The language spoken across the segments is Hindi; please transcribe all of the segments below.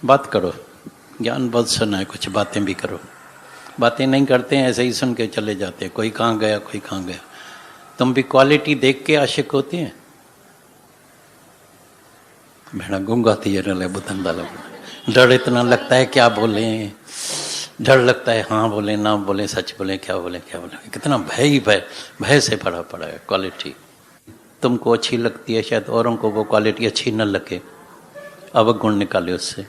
बात करो, ज्ञान बहुत सुना है, कुछ बातें भी करो। बातें नहीं करते हैं, ऐसे ही सुन के चले जाते हैं, कोई कहाँ गया कोई कहाँ गया। तुम भी क्वालिटी देख के आशिक होते हैं। भेड़ा गूंगा थी रले बुतन डाला, डर इतना लगता है क्या बोले, डर लगता है हाँ बोले ना बोले, सच बोले क्या बोले क्या बोले, कितना भय ही भय, भय से भरा पड़ा है। क्वालिटी तुमको अच्छी लगती है, शायद औरों को वो क्वालिटी अच्छी न लगे, अवगुण निकाले उससे।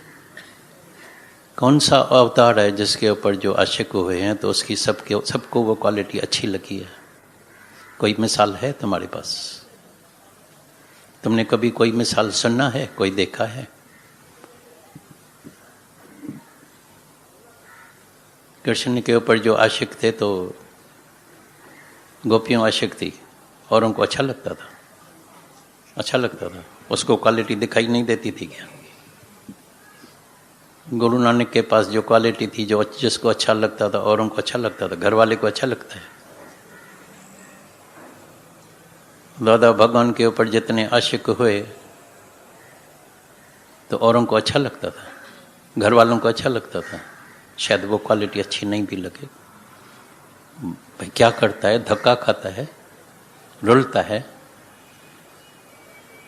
कौन सा अवतार है जिसके ऊपर जो आशिक हुए हैं तो उसकी सबको वो क्वालिटी अच्छी लगी है? कोई मिसाल है तुम्हारे पास? तुमने कभी कोई मिसाल सुना है, कोई देखा है? कृष्ण के ऊपर जो आशिक थे तो गोपियों आशिक थी, औरों को अच्छा लगता था, अच्छा लगता था, उसको क्वालिटी दिखाई नहीं देती थी क्या? गुरु नानक के पास जो क्वालिटी थी, जो जिसको अच्छा लगता था, औरों को अच्छा लगता था, घर वाले को अच्छा लगता है। दादा भगवान के ऊपर जितने आशिक हुए तो औरों को अच्छा लगता था, घर वालों को अच्छा लगता था, शायद वो क्वालिटी अच्छी नहीं भी लगे। भाई क्या करता है, धक्का खाता है, रुलता है।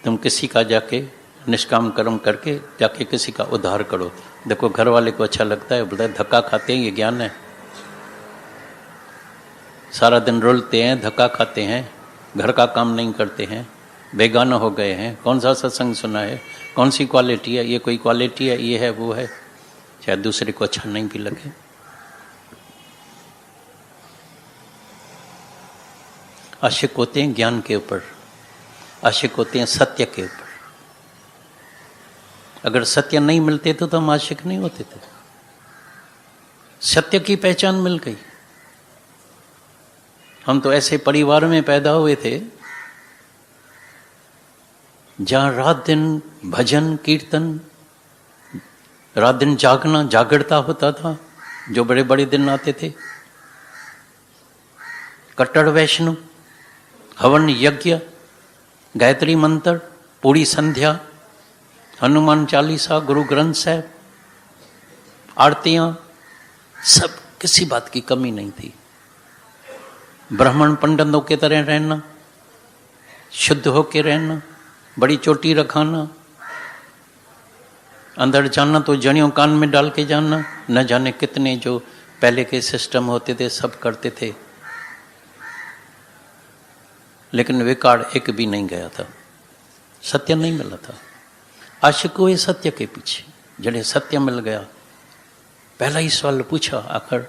तुम किसी का जाके निष्काम कर्म करके जाके किसी का उद्धार करो, देखो घर वाले को अच्छा लगता है, बोलता है धक्का खाते हैं, ये ज्ञान है। सारा दिन रुलते हैं, धक्का खाते हैं, घर का काम नहीं करते हैं, बेगाना हो गए हैं, कौन सा सत्संग सुना है, कौन सी क्वालिटी है, ये कोई क्वालिटी है, ये है वो है, शायद दूसरे को अच्छा नहीं भी लगे। आशिक होते हैं ज्ञान के ऊपर, आशिक होते हैं सत्य के ऊपर। अगर सत्य नहीं मिलते तो हम आशिक नहीं होते थे। सत्य की पहचान मिल गई। हम तो ऐसे परिवार में पैदा हुए थे जहां रात दिन भजन कीर्तन, रात दिन जागना, जागरता होता था, जो बड़े बड़े दिन आते थे। कट्टर वैष्णव, हवन यज्ञ, गायत्री मंत्र, पूरी संध्या, हनुमान चालीसा, गुरु ग्रंथ साहब, आरतियां, सब, किसी बात की कमी नहीं थी। ब्राह्मण पंडितों के तरह रहना, शुद्ध होके रहना, बड़ी चोटी रखाना, अंदर जाना तो जड़ियों कान में डाल के जाना, न जाने कितने जो पहले के सिस्टम होते थे सब करते थे, लेकिन विकार एक भी नहीं गया था, सत्य नहीं मिला था। आशिक हुए सत्य के पीछे, जड़े सत्य मिल गया। पहला ही सवाल पूछा, आखिर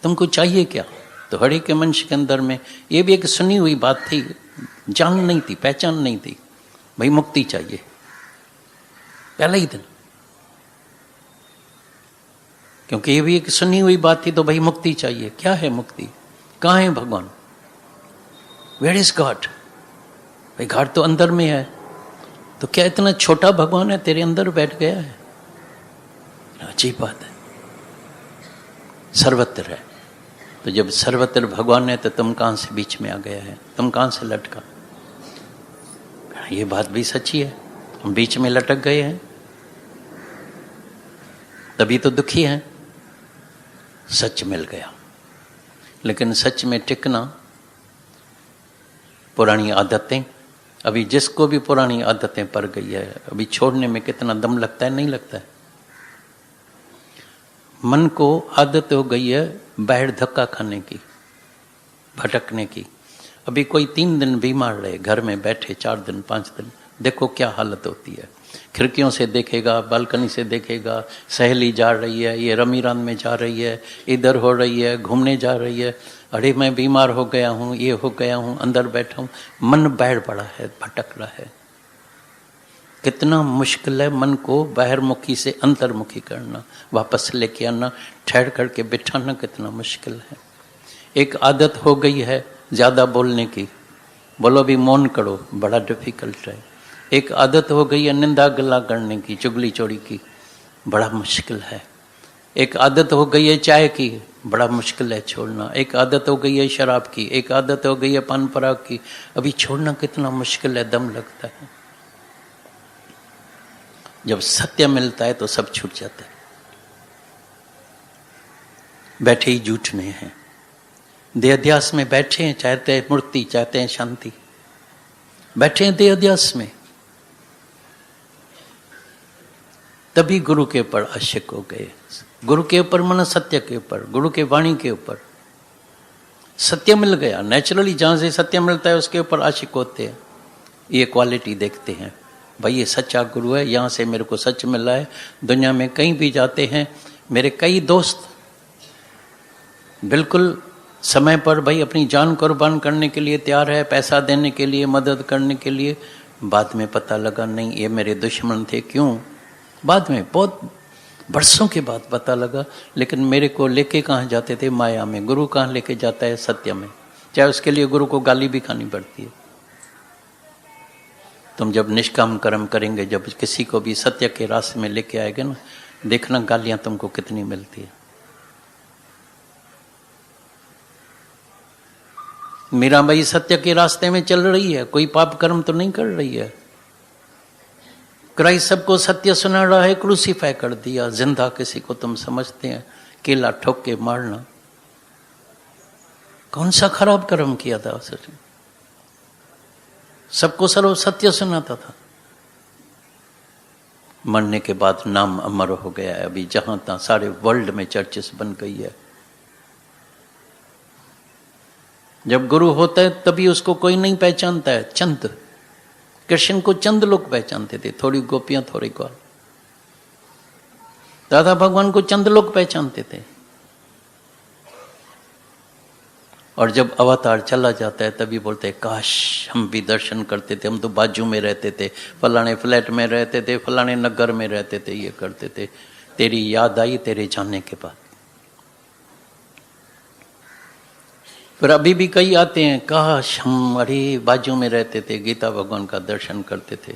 तुमको चाहिए क्या? तो हर एक के मनुष्य के अंदर में ये भी एक सुनी हुई बात थी, जान नहीं थी, पहचान नहीं थी, भाई मुक्ति चाहिए, पहला ही दिन। क्योंकि ये भी एक सुनी हुई बात थी, तो भाई मुक्ति चाहिए। क्या है मुक्ति? कहाँ है भगवान? Where is God? भाई गॉड तो अंदर में है, तो क्या इतना छोटा भगवान है तेरे अंदर बैठ गया है? अजीब बात है। सर्वत्र है, तो जब सर्वत्र भगवान है तो तुम कहां से बीच में आ गया है? तुम कहां से लटका? ये बात भी सच्ची है, हम बीच में लटक गए हैं, तभी तो दुखी हैं। सच मिल गया, लेकिन सच में टिकना, पुरानी आदतें, अभी जिसको भी पुरानी आदतें पड़ गई है, अभी छोड़ने में कितना दम लगता है? नहीं लगता है। मन को आदत हो गई है बाहर धक्का खाने की, भटकने की। अभी कोई 3 दिन बीमार रहे, घर में बैठे 4 दिन 5 दिन, देखो क्या हालत होती है। खिड़कियों से देखेगा, बालकनी से देखेगा, सहेली जा रही है, ये रमीरान में जा रही है, इधर हो रही है, घूमने जा रही है, अरे मैं बीमार हो गया हूँ, ये हो गया हूँ, अंदर बैठा हूँ। मन बाहर पड़ा है, भटक रहा है। कितना मुश्किल है मन को बाहरमुखी से अंतर्मुखी करना, वापस लेके आना, ठहर करके बिठाना कितना मुश्किल है। एक आदत हो गई है ज़्यादा बोलने की, बोलो भी मौन करो, बड़ा डिफिकल्ट है। एक आदत हो गई है निंदा गिला करने की, चुगली चोरी की, बड़ा मुश्किल है। एक आदत हो गई है चाय की, बड़ा मुश्किल है छोड़ना। एक आदत हो गई है शराब की, एक आदत हो गई है पान पराग की, अभी छोड़ना कितना मुश्किल है, दम लगता है। जब सत्य मिलता है तो सब छूट जाता है। बैठे ही जूठने हैं, देहाध्यास में बैठे हैं, चाहते हैं मूर्ति, चाहते हैं शांति, बैठे हैं देहाध्यास में। तभी गुरु के ऊपर आशिक हो गए, गुरु के ऊपर मन सत्य के ऊपर, गुरु के वाणी के ऊपर सत्य मिल गया। नेचुरली जहां से सत्य मिलता है उसके ऊपर आशिक होते हैं। ये क्वालिटी देखते हैं, भाई ये सच्चा गुरु है, यहाँ से मेरे को सच मिला है। दुनिया में कहीं भी जाते हैं, मेरे कई दोस्त बिल्कुल समय पर भाई अपनी जान कुर्बान करने के लिए तैयार है, पैसा देने के लिए, मदद करने के लिए। बाद में पता लगा नहीं ये मेरे दुश्मन थे। क्यों? बाद में बहुत बरसों के बाद पता लगा। लेकिन मेरे को लेके कहाँ जाते थे? माया में। गुरु कहाँ लेके जाता है? सत्य में। चाहे उसके लिए गुरु को गाली भी खानी पड़ती है। तुम जब निष्काम कर्म करेंगे, जब किसी को भी सत्य के रास्ते में लेके आएंगे ना, देखना गालियां तुमको कितनी मिलती है। मीराबाई सत्य के रास्ते में चल रही है, कोई पाप कर्म तो नहीं कर रही है। क्राइस्ट सबको सत्य सुना रहा है, क्रूसीफाई कर दिया। जिंदा किसी को तुम समझते हैं, केला ठोक के मारना कौन सा खराब कर्म किया था उसने? सबको सर्व सत्य सुनाता था। मरने के बाद नाम अमर हो गया है। अभी जहां तहां सारे वर्ल्ड में चर्चेस बन गई है। जब गुरु होता है तभी उसको कोई नहीं पहचानता है। चंद, कृष्ण को चंद लोग पहचानते थे, थोड़ी गोपियां, थोड़ी ग्वाल। दादा भगवान को चंद लोग पहचानते थे। और जब अवतार चला जाता है तभी बोलते हैं काश हम भी दर्शन करते थे, हम तो बाजू में रहते थे, फलाने फ्लैट में रहते थे, फलाने नगर में रहते थे, ये करते थे। तेरी याद आई तेरे जाने के बाद। फिर अभी भी कई आते हैं, काश हम अरे बाजू में रहते थे, गीता भगवान का दर्शन करते थे।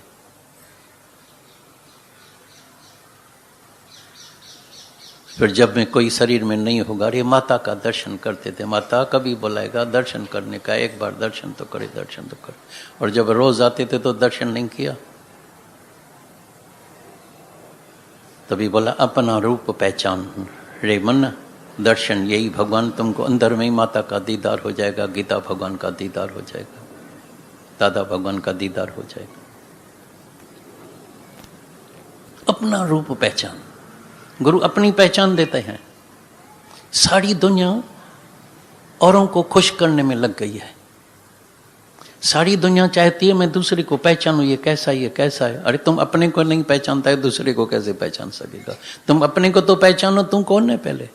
फिर जब में कोई शरीर में नहीं होगा, अरे माता का दर्शन करते थे। माता कभी बुलाएगा दर्शन करने का, एक बार दर्शन तो करे, दर्शन तो करे। और जब रोज आते थे तो दर्शन नहीं किया। तभी बोला अपना रूप पहचान रे मन, दर्शन यही भगवान तुमको, अंदर में ही माता का दीदार हो जाएगा, गीता भगवान का दीदार हो जाएगा, दादा भगवान का दीदार हो जाएगा। अपना रूप पहचान, गुरु अपनी पहचान देते हैं। सारी दुनिया औरों को खुश करने में लग गई है। सारी दुनिया चाहती है मैं दूसरे को पहचानूं, ये कैसा है, ये कैसा है। अरे तुम अपने को नहीं पहचानता है, दूसरे को कैसे पहचान सकेगा? तुम अपने को तो पहचानो, तुम कौन है पहले।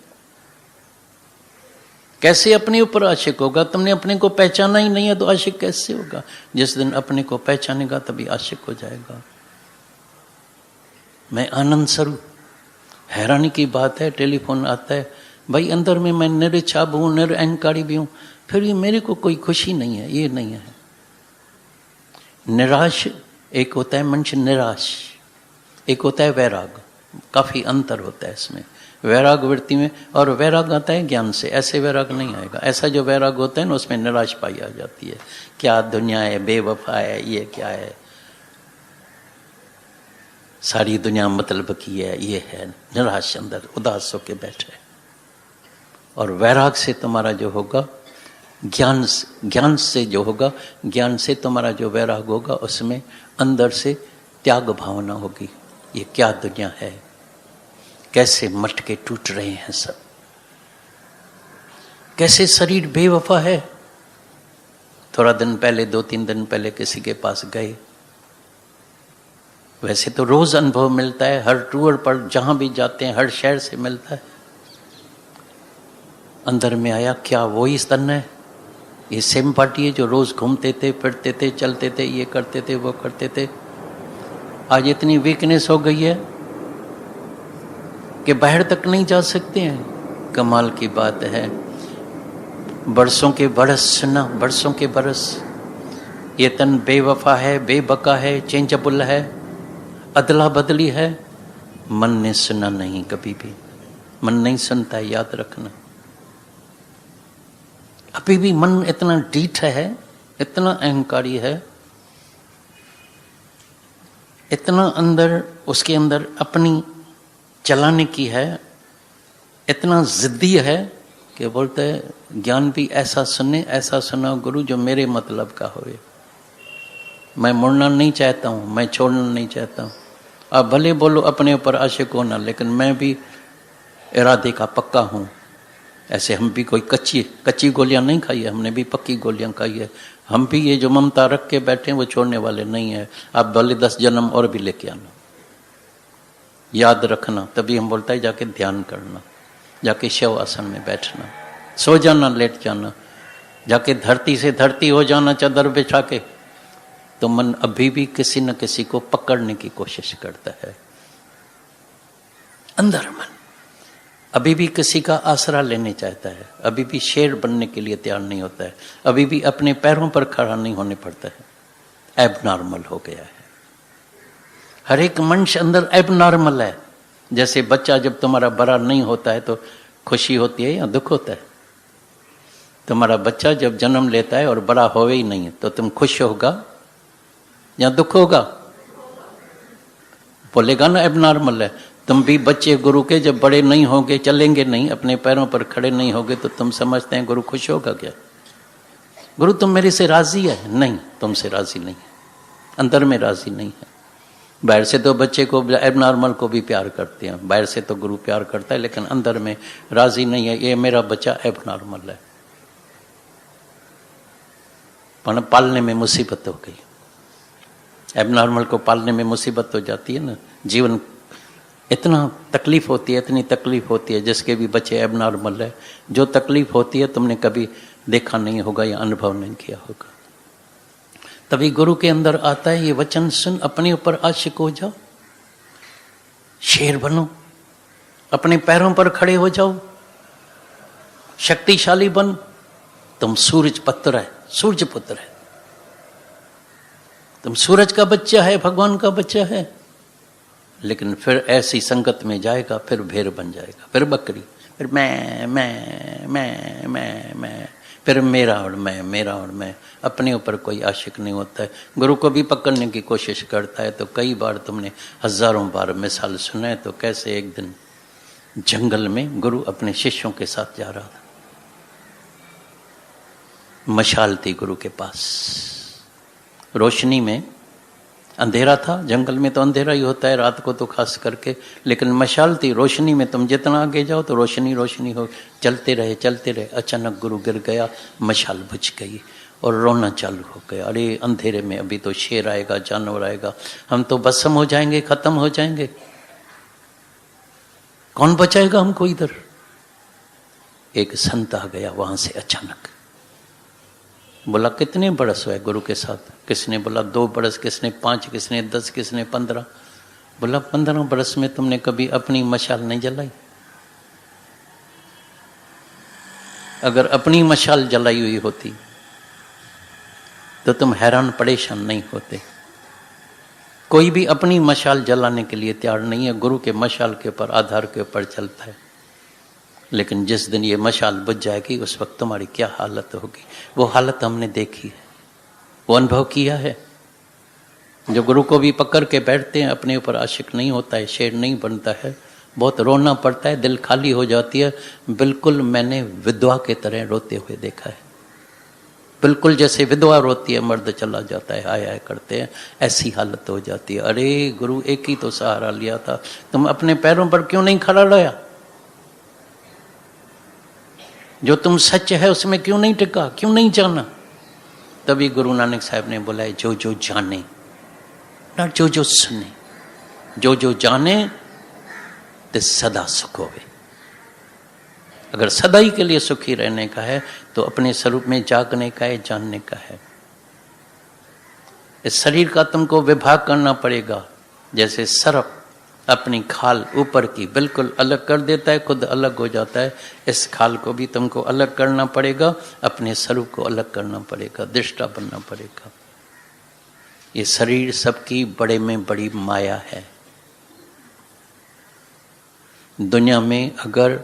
कैसे अपने ऊपर आशिक होगा? तुमने अपने को पहचाना ही नहीं है तो आशिक कैसे होगा? जिस दिन अपने को पहचानेगा तभी आशिक हो जाएगा। मैं आनंद स्वरूप। हैरानी की बात है, टेलीफोन आता है, भाई अंदर में मैं निरछाप हूं, निरअहंकारी भी हूं, फिर भी मेरे को कोई खुशी नहीं है। ये नहीं है। निराश एक होता है मनुष्य निराश, एक होता है वैराग। काफी अंतर होता है इसमें, वैराग वृत्ति में। और वैराग आता है ज्ञान से। ऐसे वैराग नहीं आएगा। ऐसा जो वैराग होता है ना, उसमें निराश पाई आ जाती है। क्या दुनिया है, बेवफा है, ये क्या है, सारी दुनिया मतलब की है, ये है। निराश अंदर उदास होके बैठे। और वैराग से तुम्हारा जो होगा, ज्ञान से जो होगा, ज्ञान से तुम्हारा जो वैराग होगा, उसमें अंदर से त्याग भावना होगी। ये क्या दुनिया है, कैसे मटके टूट रहे हैं सब, कैसे शरीर बेवफा है। थोड़ा दिन पहले, 2-3 दिन पहले किसी के पास गए, वैसे तो रोज अनुभव मिलता है, हर टूर पर जहां भी जाते हैं हर शहर से मिलता है। अंदर में आया, क्या वो ही स्तन है? ये सेम पार्टी है जो रोज घूमते थे, फिरते थे, चलते थे, ये करते थे, वो करते थे। आज इतनी वीकनेस हो गई है कि बाहर तक नहीं जा सकते हैं। कमाल की बात है। बरसों के बरस सुना, बरसों के बरस। ये तन बेवफा है, बेबका है, चेंजेबल है, अदला बदली है। मन ने सुना नहीं कभी भी। मन नहीं सुनता है, याद रखना। अभी भी मन इतना ढीठ है, इतना अहंकारी है इतना अंदर उसके अंदर अपनी चलाने की है, इतना जिद्दी है कि बोलते है ज्ञान भी ऐसा सुने, ऐसा सुना गुरु जो मेरे मतलब का होए। मैं मुड़ना नहीं चाहता हूँ, मैं छोड़ना नहीं चाहता हूँ। आप भले बोलो अपने ऊपर आशिक होना, लेकिन मैं भी इरादे का पक्का हूँ। ऐसे हम भी कोई कच्ची गोलियां नहीं खाई है, हमने भी पक्की गोलियां खाई है। हम भी ये जो ममता रख के बैठे हैं वो छोड़ने वाले नहीं है। आप भले 10 जन्म और भी लेके आना, याद रखना। तभी हम बोलता है जाके ध्यान करना, जाके शव आसन में बैठना, सो जाना, लेट जाना, जाके धरती से धरती हो जाना चादर बिछा के, तो मन अभी भी किसी न किसी को पकड़ने की कोशिश करता है। अंदर मन अभी भी किसी का आसरा लेने चाहता है, अभी भी शेर बनने के लिए तैयार नहीं होता है, अभी भी अपने पैरों पर खड़ा नहीं होने पड़ता है। एबनॉर्मल हो गया है। हर एक मनुष्य अंदर एबनॉर्मल है। जैसे बच्चा जब तुम्हारा बड़ा नहीं होता है तो खुशी होती है या दुख होता है? तुम्हारा बच्चा जब जन्म लेता है और बड़ा होवे ही नहीं तो तुम खुश होगा या दुख होगा? बोलेगा ना एबनॉर्मल है। तुम भी बच्चे गुरु के जब बड़े नहीं होगे, चलेंगे नहीं, अपने पैरों पर खड़े नहीं होगे, तो तुम समझते हैं गुरु खुश होगा क्या? गुरु तुम मेरे से राजी है? नहीं, तुमसे राजी नहीं है, अंदर में राजी नहीं है। बाहर से तो बच्चे को, एबनॉर्मल को भी प्यार करते हैं, बाहर से तो गुरु प्यार करता है, लेकिन अंदर में राजी नहीं है। ये मेरा बच्चा एबनॉर्मल है, पर पालने में मुसीबत हो गई। एबनॉर्मल को पालने में मुसीबत हो जाती है ना। जीवन इतना तकलीफ होती है, इतनी तकलीफ होती है। जिसके भी बच्चे एबनॉर्मल है, जो तकलीफ होती है तुमने कभी देखा नहीं होगा या अनुभव नहीं किया होगा। तभी गुरु के अंदर आता है ये वचन सुन, अपने ऊपर आशिक हो जाओ, शेर बनो, अपने पैरों पर खड़े हो जाओ, शक्तिशाली बन। तुम सूरज पुत्र है, सूर्य पुत्र है, तुम सूरज का बच्चा है, भगवान का बच्चा है। लेकिन फिर ऐसी संगत में जाएगा, फिर भेड़ बन जाएगा, फिर बकरी, फिर मैं, फिर मेरा और मैं, मेरा और मैं। अपने ऊपर कोई आशिक नहीं होता है। गुरु को भी पकड़ने की कोशिश करता है तो कई बार तुमने हजारों बार मिसाल सुना है। तो कैसे एक दिन जंगल में गुरु अपने शिष्यों के साथ जा रहा था, मशाल थी गुरु के पास, रोशनी में, अंधेरा था, जंगल में तो अंधेरा ही होता है रात को तो खास करके, लेकिन मशाल थी, रोशनी में तुम जितना आगे जाओ तो रोशनी रोशनी हो। चलते रहे चलते रहे, अचानक गुरु गिर गया, मशाल बुझ गई और रोना चालू हो गया। अरे अंधेरे में अभी तो शेर आएगा, जानवर आएगा, हम तो भस्म हो जाएंगे, खत्म हो जाएंगे, कौन बचाएगा हमको इधर। एक संत आ गया वहां से अचानक, बोला कितने बरस हुए गुरु के साथ? किसने बोला 2 बरस, किसने 5, किसने 10, किसने 15। बोला 15 बरस में तुमने कभी अपनी मशाल नहीं जलाई? अगर अपनी मशाल जलाई हुई होती तो तुम हैरान परेशान नहीं होते। कोई भी अपनी मशाल जलाने के लिए तैयार नहीं है, गुरु के मशाल के ऊपर, आधार के ऊपर चलता है। लेकिन जिस दिन ये मशाल बुझ जाएगी उस वक्त तुम्हारी क्या हालत होगी, वो हालत हमने देखी है, वो अनुभव किया है। जो गुरु को भी पकड़ के बैठते हैं, अपने ऊपर आशिक नहीं होता है, शेर नहीं बनता है, बहुत रोना पड़ता है, दिल खाली हो जाती है। बिल्कुल मैंने विधवा के तरह रोते हुए देखा है, बिल्कुल जैसे विधवा रोती है, मर्द चला जाता है, हाय हाय करते हैं, ऐसी हालत हो जाती है। अरे गुरु एक ही तो सहारा लिया था, तुम अपने पैरों पर क्यों नहीं खड़ा रहा? जो तुम सच है उसमें क्यों नहीं टिका, क्यों नहीं जाना? तभी गुरु नानक साहब ने बोला है, जो जो जाने, ना जो जो सुने, जो जो जाने ते सदा सुख होवे। अगर सदाई के लिए सुखी रहने का है तो अपने स्वरूप में जागने का है, जानने का है। इस शरीर का तुमको विभाग करना पड़ेगा। जैसे सर्प अपनी खाल ऊपर की बिल्कुल अलग कर देता है, खुद अलग हो जाता है, इस खाल को भी तुमको अलग करना पड़ेगा, अपने स्वरूप को अलग करना पड़ेगा, दृष्टा बनना पड़ेगा। ये शरीर सबकी बड़े में बड़ी माया है। दुनिया में अगर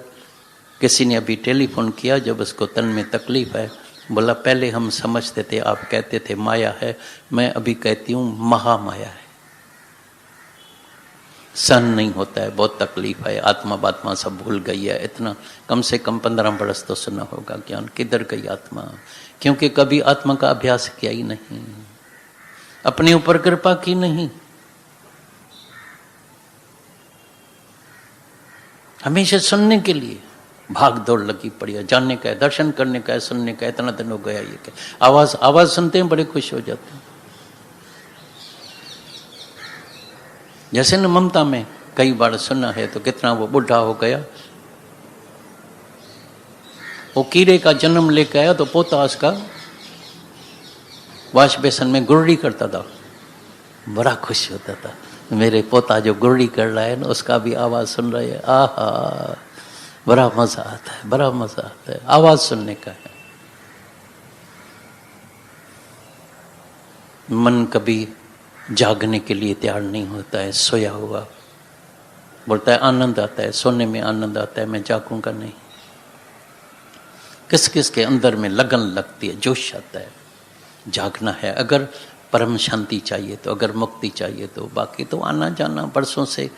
किसी ने अभी टेलीफोन किया, जब उसको तन में तकलीफ है, बोला पहले हम समझते थे, आप कहते थे माया है, मैं अभी कहती हूँ महामाया है। सहन नहीं होता है, बहुत तकलीफ है, आत्मा बात्मा सब भूल गई है। इतना कम से कम 15 बरस तो सुना होगा ज्ञान, किधर गई आत्मा? क्योंकि कभी आत्मा का अभ्यास किया ही नहीं, अपने ऊपर कृपा की नहीं। हमेशा सुनने के लिए भाग दौड़ लगी पड़ी है, जानने का है, दर्शन करने का है, सुनने का है। इतना दिन हो गया ये क्या, आवाज आवाज सुनते हैं बड़े खुश हो जाते हैं। जैसे न ममता में कई बार सुना है, तो कितना वो बुढ़ा हो गया, वो कीड़े का जन्म लेकर आया, तो पोता उसका वाश बेसन में गुरड़ी करता था, बड़ा खुश होता था, मेरे पोता जो गुरड़ी कर रहा है ना, उसका भी आवाज सुन रहा है। आहा, बड़ा मजा आता है, बड़ा मजा आता है, आवाज सुनने का है। मन कभी जागने के लिए तैयार नहीं होता है, सोया हुआ बोलता है आनंद आता है, सोने में आनंद आता है, मैं जागूंगा नहीं। किस किस के अंदर में लगन लगती है, जोश आता है, जागना है। अगर परम शांति चाहिए तो, अगर मुक्ति चाहिए तो, बाकी तो आना जाना बरसों से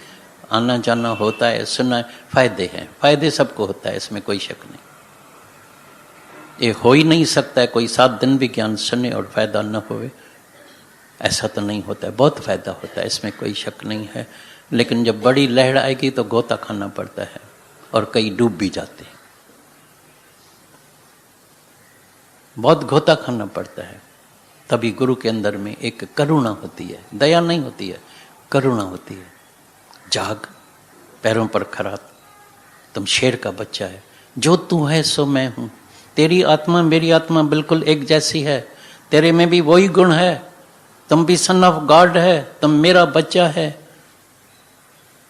आना जाना होता है, सुना है, फायदे हैं, फायदे सबको होता है, इसमें कोई शक नहीं। ये हो ही नहीं सकता है कोई 7 दिन भी ज्ञान सुने और फायदा न होवे, ऐसा तो नहीं होता है, बहुत फायदा होता है, इसमें कोई शक नहीं है। लेकिन जब बड़ी लहर आएगी तो गोता खाना पड़ता है, और कई डूब भी जाते हैं, बहुत गोता खाना पड़ता है। तभी गुरु के अंदर में एक करुणा होती है, दया नहीं होती है, करुणा होती है। जाग, पैरों पर खड़ा, तुम शेर का बच्चा है, जो तू है सो मैं हूं, तेरी आत्मा मेरी आत्मा बिल्कुल एक जैसी है, तेरे में भी वही गुण है, तुम भी सन ऑफ गॉड है, तुम मेरा बच्चा है।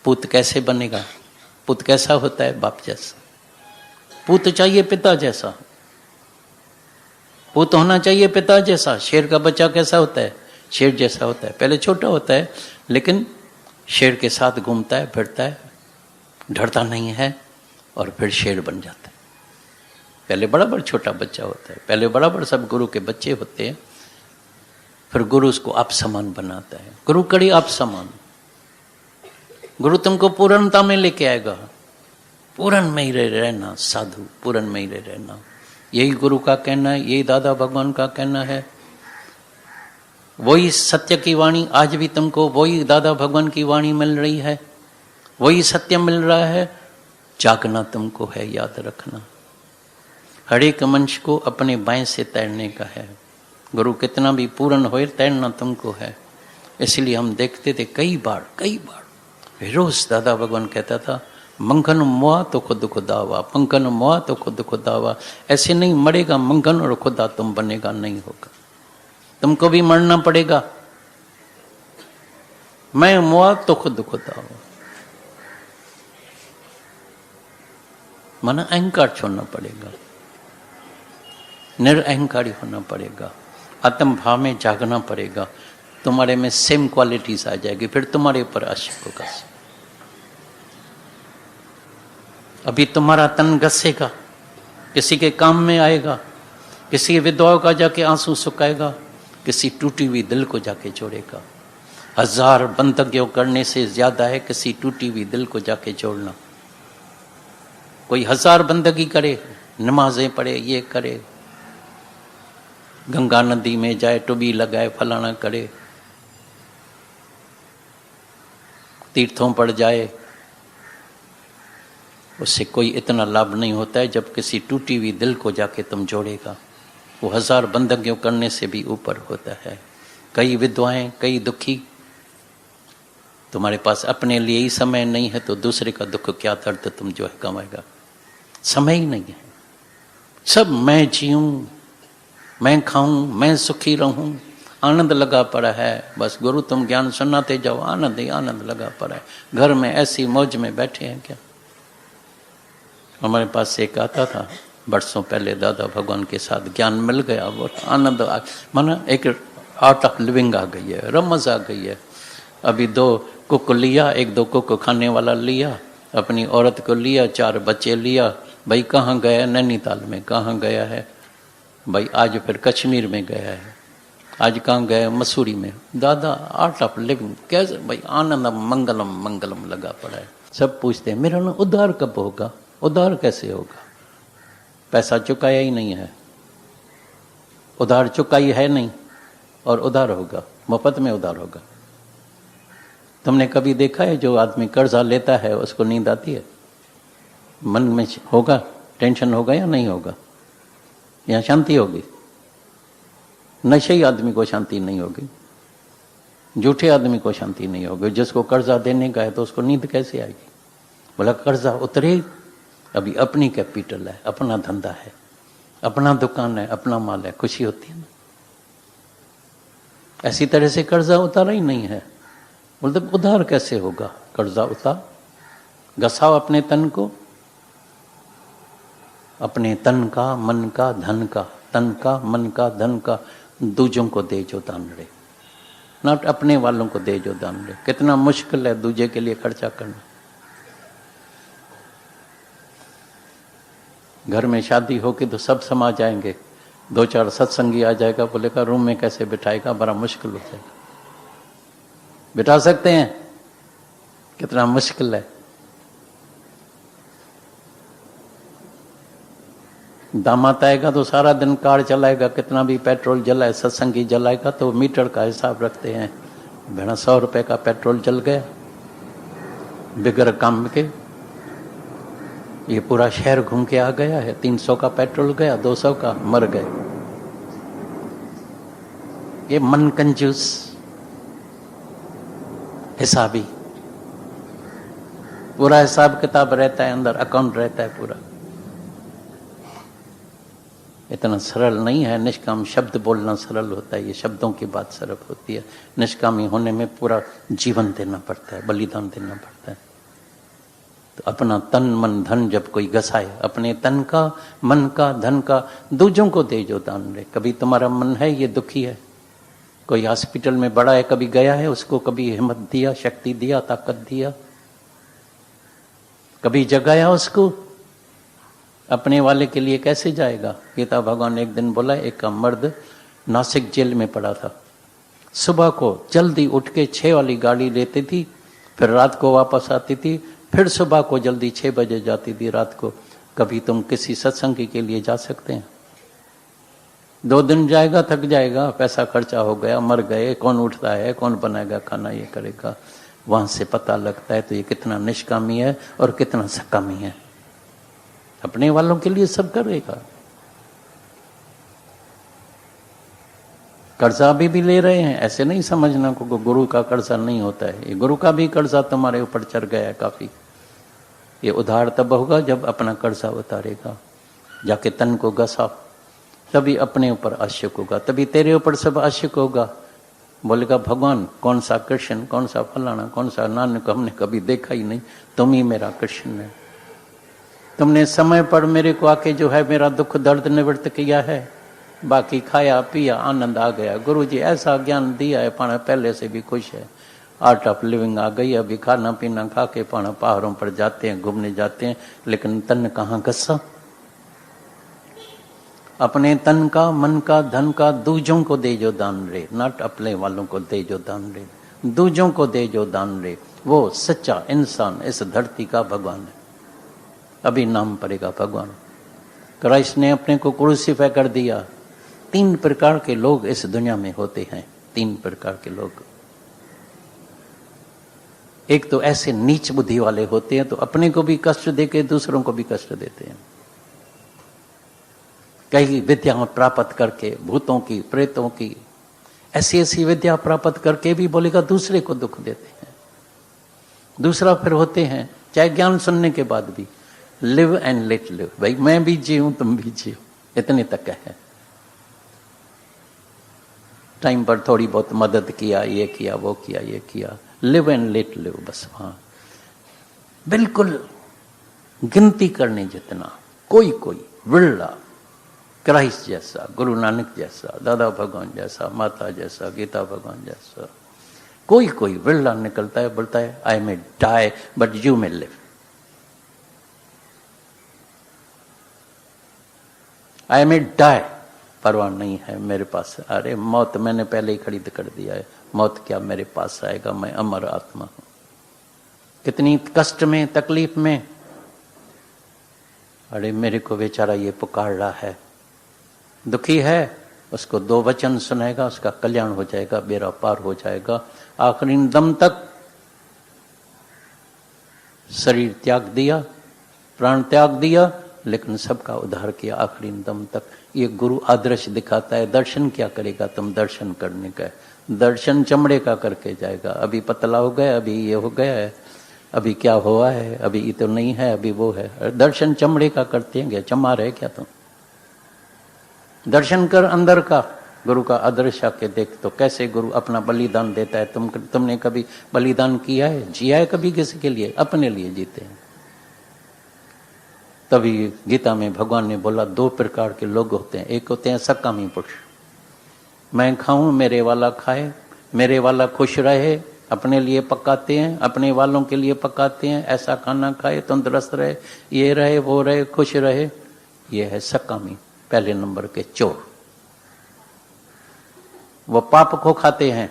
पूत कैसे बनेगा? पूत कैसा होता है? बाप जैसा। पूत चाहिए पिता जैसा, पूत होना चाहिए पिता जैसा। शेर का बच्चा कैसा होता है? शेर जैसा होता है, पहले छोटा होता है, लेकिन शेर के साथ घूमता है, फिरता है, डरता नहीं है, और फिर शेर बन जाता है। पहले बराबर छोटा बच्चा होता है, पहले बराबर सब गुरु के बच्चे होते हैं, फिर गुरु उसको आप समान बनाता है। गुरु कड़ी आप समान, गुरु तुमको पूर्णता में लेके आएगा, पूर्ण में ही रहना, साधु पूर्ण में ही रहना। यही गुरु का कहना है, यही दादा भगवान का कहना है। वही सत्य की वाणी आज भी तुमको, वही दादा भगवान की वाणी मिल रही है, वही सत्य मिल रहा है। जागना तुमको है, याद रखना। हर एक मनुष्य को अपने बाएं से तैरने का है। गुरु कितना भी पूर्ण हो, तैरना तुमको है। इसलिए हम देखते थे कई बार रोज दादा भगवान कहता था, मंगन मुआ तो खुद खुदावा, मंगन मुआ तो खुद खुदावा। ऐसे नहीं मरेगा मंगन और खुदा तुम बनेगा, नहीं होगा, तुमको भी मरना पड़ेगा। मैं मुआ तो खुद खुदावा, माना अहंकार छोड़ना पड़ेगा, निरअहंकारी होना पड़ेगा, आत्म भाव में जागना पड़ेगा। तुम्हारे में सेम क्वालिटीज आ जाएगी, फिर तुम्हारे ऊपर आशिक होगा। अभी तुम्हारा तन घसेगा, किसी के काम में आएगा, किसी विधवाओं का जाके आंसू सुखाएगा, किसी टूटी हुई दिल को जाके जोड़ेगा। 1000 बंदगियों करने से ज्यादा है किसी टूटी हुई दिल को जाके जोड़ना। कोई 1000 बंदगी करे, नमाजें पढ़े, ये करे, गंगा नदी में जाए, टुबी लगाए, फलाना करे, तीर्थों पर जाए, उससे कोई इतना लाभ नहीं होता है जब किसी टूटी हुई दिल को जाके तुम जोड़ेगा। वो 1000 बंदगियों करने से भी ऊपर होता है। कई विधवाएं, कई दुखी, तुम्हारे पास अपने लिए ही समय नहीं है तो दूसरे का दुख क्या दर्द तुम जो है कमाएगा। समय ही नहीं है, सब मैं जीऊं, मैं खाऊं, मैं सुखी रहूं, आनंद लगा पड़ा है। बस गुरु तुम ज्ञान सुनाते जाओ, आनंद ही आनंद लगा पड़ा है। घर में ऐसी मौज में बैठे हैं क्या? हमारे पास एक आता था बरसों पहले, दादा भगवान के साथ ज्ञान मिल गया, वो आनंद माना एक आर्ट ऑफ लिविंग आ गई है, रमज आ गई है। अभी 2 कुक लिया, 1-2 कुक खाने वाला लिया, अपनी औरत को लिया, 4 बच्चे लिया। भाई कहाँ गया? नैनीताल में। कहाँ गया है? भाई आज फिर कश्मीर में गया है। आज कहाँ गए? मसूरी में। दादा आर्ट ऑफ लिविंग कैसे भाई? आनंद मंगलम मंगलम लगा पड़ा है। सब पूछते हैं मेरा ना उधार कब होगा, उधार कैसे होगा? पैसा चुकाया ही नहीं है, उधार चुकाई है नहीं, और उधार होगा? मुफ्त में उधार होगा? तुमने कभी देखा है जो आदमी कर्जा लेता है उसको नींद आती है? मन में होगा, टेंशन होगा या नहीं होगा? या शांति होगी? नशेई आदमी को शांति नहीं होगी, झूठे आदमी को शांति नहीं होगी। जिसको कर्जा देने का है तो उसको नींद कैसे आएगी? बोला कर्जा उतरे, अभी अपनी कैपिटल है, अपना धंधा है, अपना दुकान है, अपना माल है, खुशी होती है ना। ऐसी तरह से कर्जा उतारा ही नहीं है, बोलते उधार कैसे होगा? कर्जा उतार, घसाओ अपने तन को, अपने तन का, मन का, धन का, तन का, मन का, धन का दूजों को दे जो दान रे, नॉट अपने वालों को दे जो दान रे। कितना मुश्किल है दूजे के लिए खर्चा करना। घर में शादी होगी तो सब समाज आएंगे, 2-4 सत्संगी आ जाएगा, बोलेगा रूम में कैसे बिठाएगा, बड़ा मुश्किल हो जाएगा। बिठा सकते हैं? कितना मुश्किल है। दामाद आएगा तो सारा दिन कार चलाएगा, कितना भी पेट्रोल जलाए, सत्संगी जलाएगा तो मीटर का हिसाब रखते हैं, भेड़ा 100 रुपए का पेट्रोल जल गया बिगर काम के। ये पूरा शहर घूम के आ गया है, 300 का पेट्रोल गया, 200 का, मर गए। ये मन कंजूस हिसाबी, पूरा हिसाब किताब रहता है अंदर, अकाउंट रहता है पूरा। इतना सरल नहीं है। निष्काम शब्द बोलना सरल होता है, ये शब्दों की बात सरल होती है। निष्कामी होने में पूरा जीवन देना पड़ता है, बलिदान देना पड़ता है। तो अपना तन मन धन जब कोई घसाए, अपने तन का, मन का, धन का दूजों को दे जो दान रे। कभी तुम्हारा मन है ये दुखी है, कोई हॉस्पिटल में बड़ा है, कभी गया है उसको, कभी हिम्मत दिया, शक्ति दिया, ताकत दिया, कभी जगाया उसको? अपने वाले के लिए कैसे जाएगा? गीता भगवान ने एक दिन बोला, एक का मर्द नासिक जेल में पड़ा था, सुबह को जल्दी उठ के 6 वाली गाड़ी लेती थी, फिर रात को वापस आती थी, फिर सुबह को जल्दी 6 बजे जाती थी रात को। कभी तुम किसी सत्संग के लिए जा सकते हैं? 2 दिन जाएगा, थक जाएगा, पैसा खर्चा हो गया, मर गए, कौन उठता है, कौन बनाएगा खाना, ये करेगा। वहां से पता लगता है तो ये कितना निष्कामी है और कितना सकामी है। अपने वालों के लिए सब करेगा। कर्जा भी ले रहे हैं, ऐसे नहीं समझना को गुरु का कर्जा नहीं होता है। ये गुरु का भी कर्जा तुम्हारे ऊपर चढ़ गया है काफी। ये उधार तब होगा जब अपना कर्जा उतारेगा, जाके तन को घसाओ, तभी अपने ऊपर आशिक होगा, तभी तेरे ऊपर सब आशिक होगा। बोलेगा भगवान कौन सा कृष्ण, कौन सा फलाना, कौन सा नानक, हमने कभी देखा ही नहीं, तुम ही मेरा कृष्ण है। तुमने समय पर मेरे को आके जो है मेरा दुख दर्द निवृत्त किया है, बाकी खाया पिया आनंद आ गया। गुरु जी ऐसा ज्ञान दिया है, पाना पहले से भी खुश है। आर्ट ऑफ लिविंग आ गई, अभी खाना पीना खा के पाना पहाड़ों पर जाते हैं, घूमने जाते हैं, लेकिन तन कहाँ घसा? अपने तन का, मन का, धन का दूजों को दे जो दान रे, नॉट अपने वालों को दे जो दान रे, दूजों को दे जो दान रे। वो सच्चा इंसान इस धरती का भगवान है। अभी नाम पड़ेगा भगवान। क्राइस्ट ने अपने को क्रूसीफाई कर दिया। 3 प्रकार के लोग इस दुनिया में होते हैं, 3 प्रकार के लोग। एक तो ऐसे नीच बुद्धि वाले होते हैं, तो अपने को भी कष्ट देके दूसरों को भी कष्ट देते हैं। कई विद्या प्राप्त करके, भूतों की, प्रेतों की, ऐसी ऐसी विद्या प्राप्त करके भी बोलेगा दूसरे को दुख देते हैं। दूसरा फिर होते हैं, चाहे ज्ञान सुनने के बाद भी, लिव एंड लेट लिव, भाई मैं भी जीऊं तुम भी जियो, इतने तक है। टाइम पर थोड़ी बहुत मदद किया, ये किया, वो किया, ये किया, लिव एंड लेट लिव, बस वहां बिल्कुल गिनती करने जितना। कोई कोई विरला, क्राइस्ट जैसा, गुरु नानक जैसा, दादा भगवान जैसा, माता जैसा, गीता भगवान जैसा, कोई कोई विरला निकलता है, बोलता है I may die but you may live. I may die परवाह नहीं है मेरे पास। अरे मौत मैंने पहले ही खरीद कर दिया है, मौत क्या मेरे पास आएगा, मैं अमर आत्मा हूं। कितनी कष्ट में, तकलीफ में, अरे मेरे को बेचारा ये पुकार रहा है, दुखी है, उसको 2 वचन सुनाएगा, उसका कल्याण हो जाएगा, बेड़ा पार हो जाएगा। आखिरी दम तक शरीर त्याग दिया, प्राण त्याग दिया, लेकिन सबका उद्धार किया आखिरी दम तक। ये गुरु आदर्श दिखाता है। दर्शन क्या करेगा तुम? दर्शन करने का है। दर्शन चमड़े का करके जाएगा। अभी पतला हो गया, अभी ये हो गया है, अभी क्या हुआ है, अभी ये तो नहीं है, अभी वो है। दर्शन चमड़े का करते हैं क्या? चमा रहे क्या तुम? दर्शन कर अंदर का। गुरु का आदर्श आके देख तो कैसे गुरु अपना बलिदान देता है। तुमने कभी बलिदान किया है, जिया है कभी किसी के लिए? अपने लिए जीते हैं। तभी गीता में भगवान ने बोला 2 प्रकार के लोग होते हैं। एक होते हैं सकामी पुरुष, मैं खाऊं मेरे वाला खाए, मेरे वाला खुश रहे, अपने लिए पकाते हैं, अपने वालों के लिए पकाते हैं, ऐसा खाना खाए, तंदुरुस्त रहे, ये रहे, वो रहे, खुश रहे। ये है सकामी, पहले नंबर के चोर। वो पाप को खाते हैं।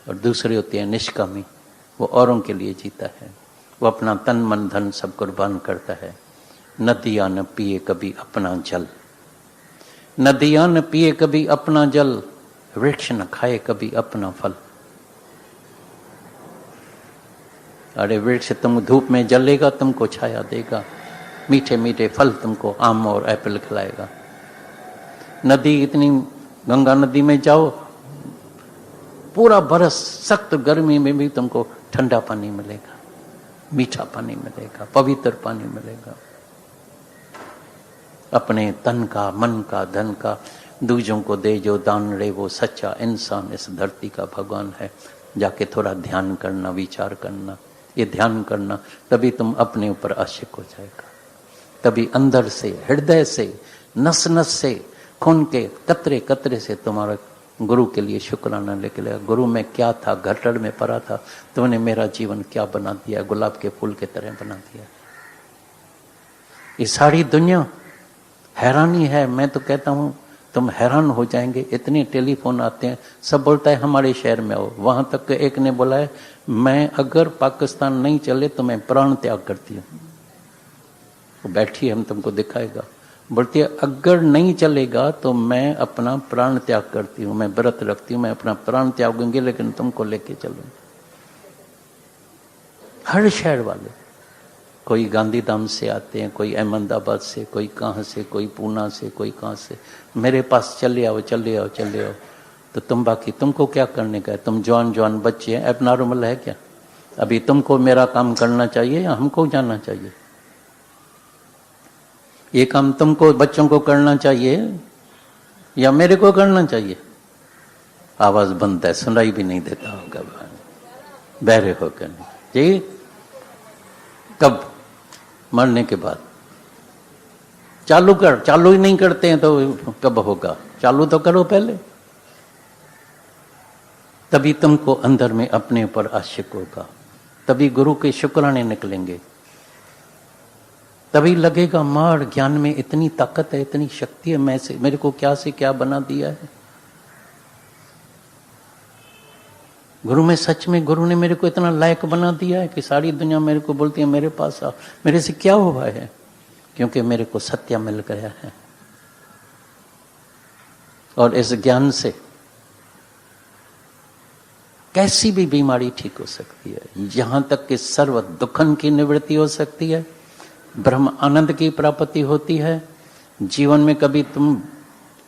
और दूसरे होते हैं निष्कामी, वो औरों के लिए जीता है, वो अपना तन मन धन सब कुर्बान करता है। नदियां न पिए कभी अपना जल, नदियां न पिए कभी अपना जल, वृक्ष न खाए कभी अपना फल। अरे वृक्ष तुम धूप में जलेगा, तुमको छाया देगा, मीठे मीठे फल तुमको आम और एप्पल खिलाएगा। नदी इतनी, गंगा नदी में जाओ, पूरा बरस सख्त गर्मी में भी तुमको ठंडा पानी मिलेगा, मीठा पानी मिलेगा, पवित्र पानी मिलेगा। अपने तन का, मन का, धन का दूजों को दे जो दान रे, वो सच्चा इंसान इस धरती का भगवान है। जाके थोड़ा ध्यान करना, विचार करना, ये ध्यान करना, तभी तुम अपने ऊपर आशिक हो जाएगा। तभी अंदर से, हृदय से, नस नस से, खून के कतरे कतरे से तुम्हारा गुरु के लिए शुक्राना निकलेगा। गुरु में क्या था, गटर में पड़ा था, तुमने मेरा जीवन क्या बना दिया, गुलाब के फूल के तरह बना दिया। ये सारी दुनिया हैरानी है। मैं तो कहता हूं तुम हैरान हो जाएंगे, इतने टेलीफोन आते हैं, सब बोलता है हमारे शहर में आओ। वहां तक एक ने बोला है मैं अगर पाकिस्तान नहीं चले तो मैं प्राण त्याग करती हूँ। वो बैठी है, हम तुमको दिखाएगा, बोलती है अगर नहीं चलेगा तो मैं अपना प्राण त्याग करती हूँ, मैं व्रत रखती हूँ, मैं अपना प्राण त्यागूंगी लेकिन तुमको लेके चलूंगी। हर शहर वाले, कोई गांधीधाम से आते हैं, कोई अहमदाबाद से, कोई कहाँ से, कोई पूना से, कोई कहाँ से, मेरे पास चले आओ चले आओ चले आओ। तो तुम बाकी तुमको क्या करने का है? तुम जवान जवान बच्चे हैं, अब नॉर्मल है क्या? अभी तुमको मेरा काम करना चाहिए या हमको जाना चाहिए? ये काम तुमको बच्चों को करना चाहिए या मेरे को करना चाहिए? आवाज बंद है, सुनाई भी नहीं देता होगा, बहरे होकर जी। कब? मरने के बाद। चालू कर, चालू ही नहीं करते हैं तो कब होगा? चालू तो करो पहले, तभी तुमको अंदर में अपने ऊपर आशिक होगा, तभी गुरु के शुक्राने निकलेंगे, तभी लगेगा मार ज्ञान में इतनी ताकत है, इतनी शक्ति है, मैं से मेरे को क्या से क्या बना दिया है। गुरु में सच में गुरु ने मेरे को इतना लायक बना दिया है कि सारी दुनिया मेरे को बोलती है मेरे पास आ। मेरे से क्या हुआ है? क्योंकि मेरे को सत्य मिल गया है। और इस ज्ञान से कैसी भी बीमारी ठीक हो सकती है, यहां तक कि सर्व दुखन की निवृत्ति हो सकती है, ब्रह्म आनंद की प्राप्ति होती है। जीवन में कभी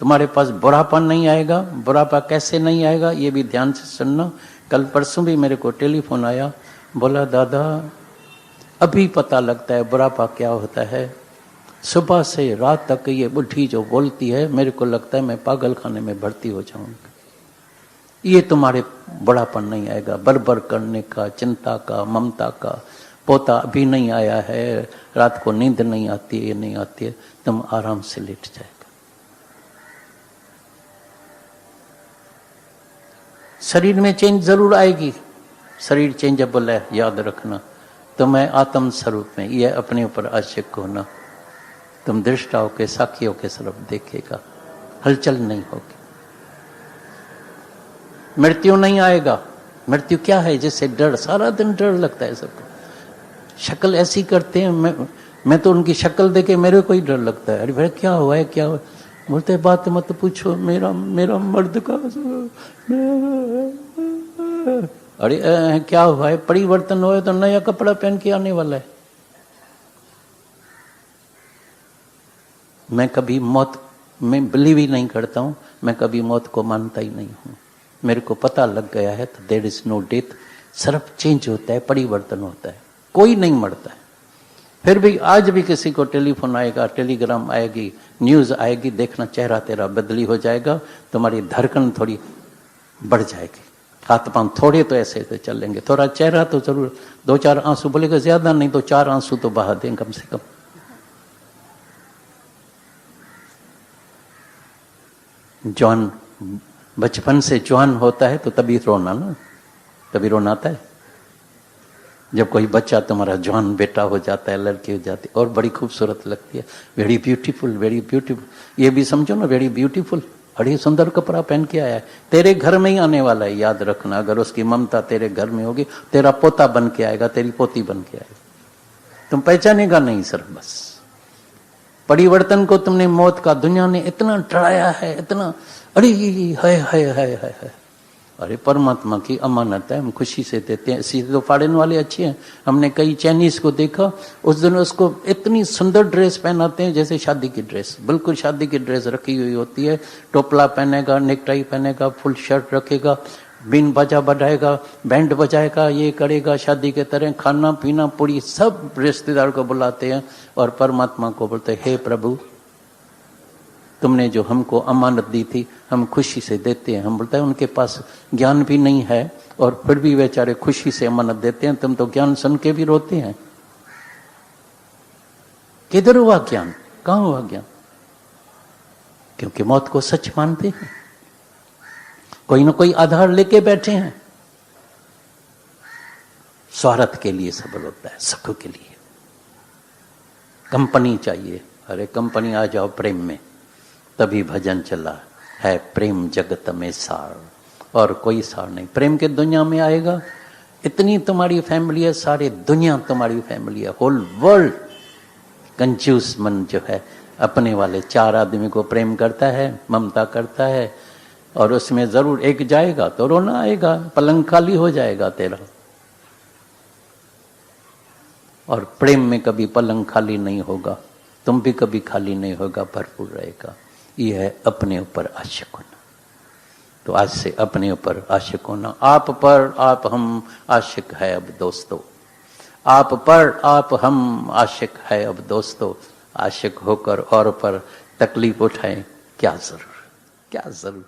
तुम्हारे पास बुढ़ापा नहीं आएगा। बुढ़ापा कैसे नहीं आएगा ये भी ध्यान से सुनना। कल परसों भी मेरे को टेलीफोन आया, बोला दादा अभी पता लगता है बुढ़ापा क्या होता है। सुबह से रात तक ये बुढ़ी जो बोलती है, मेरे को लगता है मैं पागल खाने में भर्ती हो जाऊंगा। ये तुम्हारे बुढ़ापा नहीं आएगा, बरबर करने का, चिंता का, ममता का। पोता अभी नहीं आया है, रात को नींद नहीं आती है, ये नहीं आती है, तुम आराम से लेट जाएगा। शरीर में चेंज जरूर आएगी, शरीर चेंजेबल है, याद रखना। तो मैं आत्म स्वरूप में, यह अपने ऊपर आशिक होना, तुम दृष्टाओं के साखियों के तरफ देखेगा, हलचल नहीं होगी, मृत्यु नहीं आएगा। मृत्यु क्या है? जिससे डर, सारा दिन डर लगता है सबको। शक्ल ऐसी करते हैं, मैं तो उनकी शक्ल देके मेरे को ही डर लगता है। अरे भाई क्या हुआ है, क्या हुआ? बोलते बात मत पूछो, मेरा मर्द का। अरे क्या हुआ है? परिवर्तन हुआ तो नया कपड़ा पहन के आने वाला है। मैं कभी मौत में बिलीव ही नहीं करता हूं, मैं कभी मौत को मानता ही नहीं हूं। मेरे को पता लग गया है तो देयर इज नो डेथ, सिर्फ चेंज होता है, परिवर्तन होता है, कोई नहीं मरता है। फिर भी आज भी किसी को टेलीफोन आएगा, टेलीग्राम आएगी, न्यूज आएगी, देखना चेहरा तेरा बदली हो जाएगा, तुम्हारी धड़कन थोड़ी बढ़ जाएगी, हाथ पांव थोड़े तो ऐसे तो चलेंगे, थोड़ा चेहरा तो जरूर 2-4 आंसू, बोलेगा ज्यादा नहीं तो 4 आंसू तो बहा दें कम से कम। जवान बचपन से जवान होता है तो तभी रोना ना, तभी रोना आता है। जब कोई बच्चा तुम्हारा जवान बेटा हो जाता है, लड़की हो जाती है और बड़ी खूबसूरत लगती है, वेरी ब्यूटीफुल, वेरी ब्यूटीफुल। ये भी समझो ना, वेरी ब्यूटीफुल, बड़ी सुंदर कपड़ा पहन के आया है, तेरे घर में ही आने वाला है, याद रखना। अगर उसकी ममता तेरे घर में होगी, तेरा पोता बन के आएगा, तेरी पोती बन के आएगा, तुम पहचानेगा नहीं सर। बस परिवर्तन को तुमने मौत का, दुनिया ने इतना डराया है, इतना, अरे है। अरे परमात्मा की अमानत है, हम खुशी से देते हैं। सीधे तो फाड़न वाले अच्छे हैं। हमने कई चाइनीज को देखा, उस दिन उसको इतनी सुंदर ड्रेस पहनाते हैं जैसे शादी की ड्रेस, बिल्कुल शादी की ड्रेस रखी हुई होती है। टोपला पहनेगा, नेकटाई पहनेगा, फुल शर्ट रखेगा, बीन बाजा बजाएगा, बैंड बजाएगा, ये करेगा शादी के तरह, खाना पीना पूरी सब रिश्तेदार को बुलाते हैं और परमात्मा को बोलते हैं, हे प्रभु तुमने जो हमको अमानत दी थी हम खुशी से देते हैं। हम बोलते हैं उनके पास ज्ञान भी नहीं है और फिर भी बेचारे खुशी से अमानत देते हैं, तुम तो ज्ञान सुन के भी रोते हैं। किधर हुआ ज्ञान, कहां हुआ ज्ञान? क्योंकि मौत को सच मानते हैं, कोई ना कोई आधार लेके बैठे हैं। स्वार्थ के लिए सबल होता है, सुख के लिए कंपनी चाहिए। अरे कंपनी आ जाओ प्रेम में, तभी भजन चला है, प्रेम जगत में सार, और कोई सार नहीं। प्रेम के दुनिया में आएगा, इतनी तुम्हारी फैमिली है, सारी दुनिया तुम्हारी फैमिली है, होल वर्ल्ड। कंजूस मन जो है अपने वाले 4 आदमी को प्रेम करता है, ममता करता है, और उसमें जरूर एक जाएगा तो रोना आएगा, पलंग खाली हो जाएगा तेरा। और प्रेम में कभी पलंग खाली नहीं होगा, तुम भी कभी खाली नहीं होगा, भरपूर रहेगा। ये है अपने ऊपर आशिक होना। तो आज से अपने ऊपर आशिक होना। आप पर आप हम आशिक है अब दोस्तों, आप पर आप हम आशिक है अब दोस्तों। आशिक होकर और पर तकलीफ उठाएं क्या जरूर, क्या जरूर।